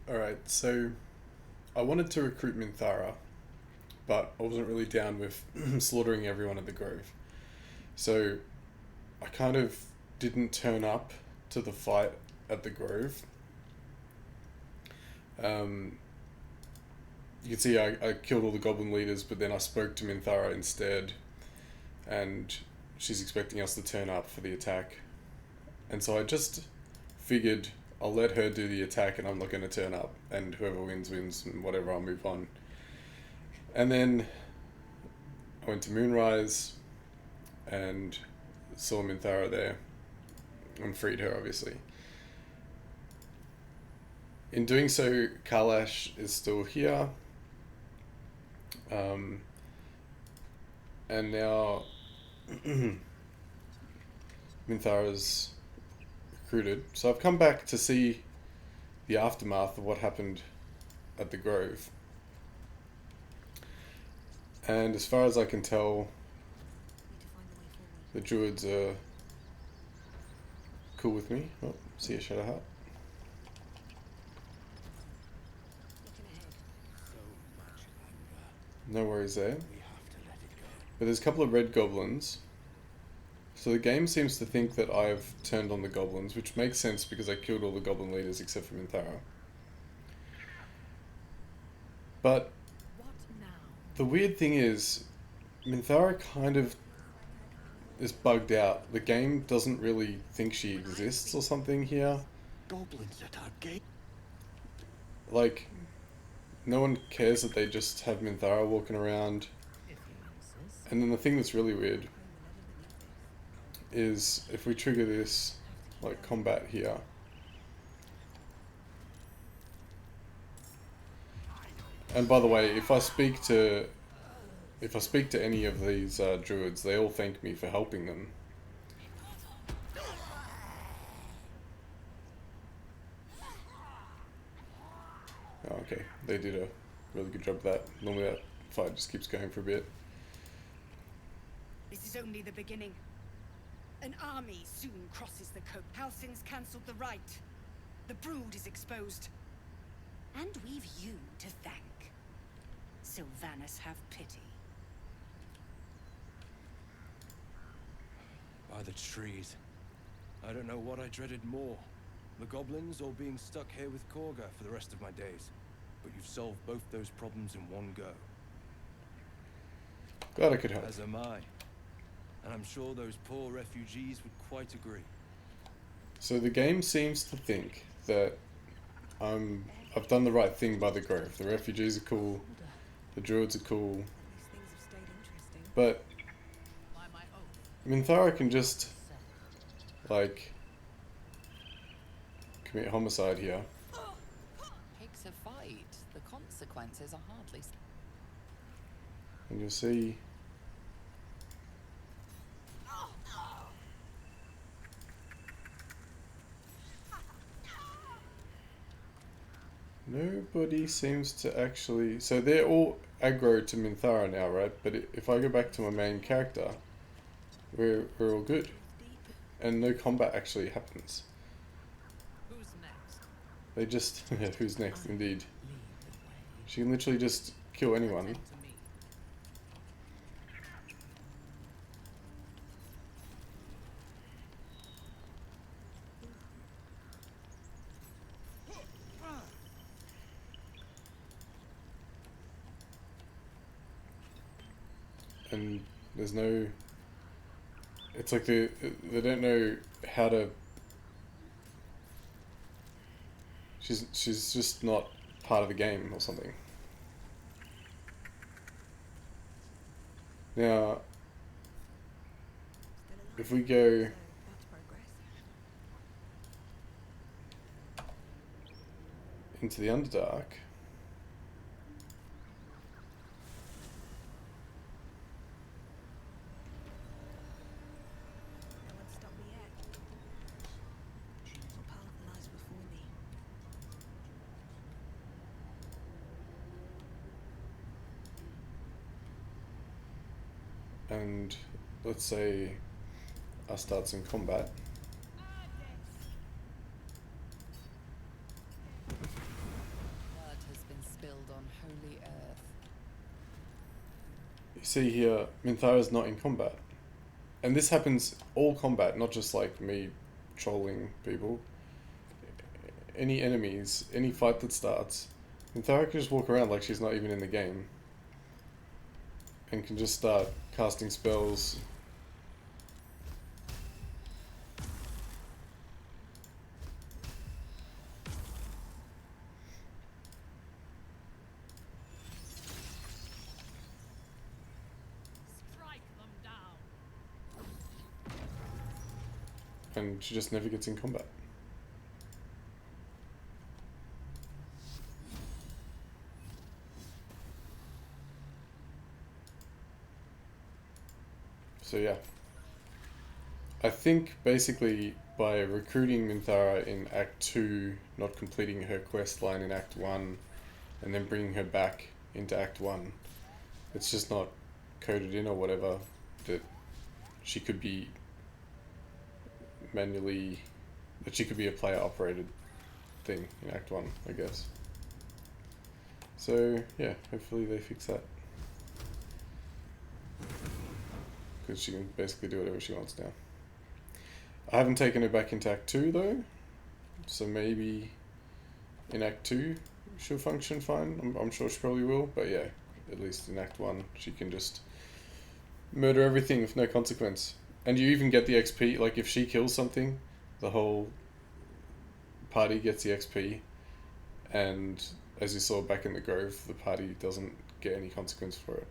Alright, so I wanted to recruit Minthara, but I wasn't really down with slaughtering everyone at the Grove. So I kind of didn't turn up to the fight at the Grove. Um, you can see I killed all the goblin leaders, but then I spoke to Minthara instead, and she's expecting us to turn up for the attack. And so I just figured I'll let her do the attack and I'm not going to turn up, and whoever wins, wins, and whatever, I'll move on. And then I went to Moonrise and saw Minthara there and freed her, obviously. In doing so, Karlach is still here. Um, and now Minthara's recruited. So I've come back to see the aftermath of what happened at the Grove. And as far as I can tell, the druids are cool with me. Oh, see a shadow heart. No worries there. But there's a couple of red goblins. So the game seems to think that I've turned on the goblins, which makes sense because I killed all the goblin leaders except for Minthara. But the weird thing is, Minthara kind of is bugged out. The game doesn't really think she exists or something here. Goblins at our gate. Like, no one cares that they just have Minthara walking around. And then the thing that's really weird is if we trigger this, like, combat here. And by the way, if I speak to any of these druids, they all thank me for helping them. Oh, okay, they did a really good job of that. Normally that fight just keeps going for a bit. This is only the beginning. An army soon crosses the coast. Helsing's cancelled the rite. The brood is exposed. And we've you to thank. Sylvanus have pity. By the trees. I don't know what I dreaded more. The goblins or being stuck here with Korga for the rest of my days. But you've solved both those problems in one go. Glad I could help. As am I. And I'm sure those poor refugees would quite agree. So the game seems to think that I've done the right thing by the Grove. The refugees are cool, the druids are cool, but Minthara can just, like, commit homicide here. Takes a fight. The consequences are hardly. And you'll see. Nobody seems to actually... So they're all aggro to Minthara now, right? But if I go back to my main character, we're all good. And no combat actually happens. Who's next? They just... Yeah, who's next, indeed. She can literally just kill anyone. And there's no... It's like they don't know how to... She's just not part of the game or something. Now, if we go into the Underdark, and let's say I start some combat. holy earth. You see here, Minthara's not in combat. And this happens all combat, not just like me trolling people. Any enemies, any fight that starts, Minthara can just walk around like she's not even in the game. And can just start casting spells. Strike them down. And she just never gets in combat. So yeah. I think basically by recruiting Minthara in Act 2, not completing her quest line in Act 1, and then bringing her back into Act 1, it's just not coded in or whatever that she could be manually, that she could be a player operated thing in Act 1, I guess. So yeah, hopefully they fix that. Because she can basically do whatever she wants now. I haven't taken her back into Act 2 though, so maybe in Act 2 she'll function fine. I'm sure she probably will, but yeah, at least in Act 1 she can just murder everything with no consequence. And you even get the XP, like if she kills something, the whole party gets the XP, and as you saw back in the Grove, the party doesn't get any consequence for it.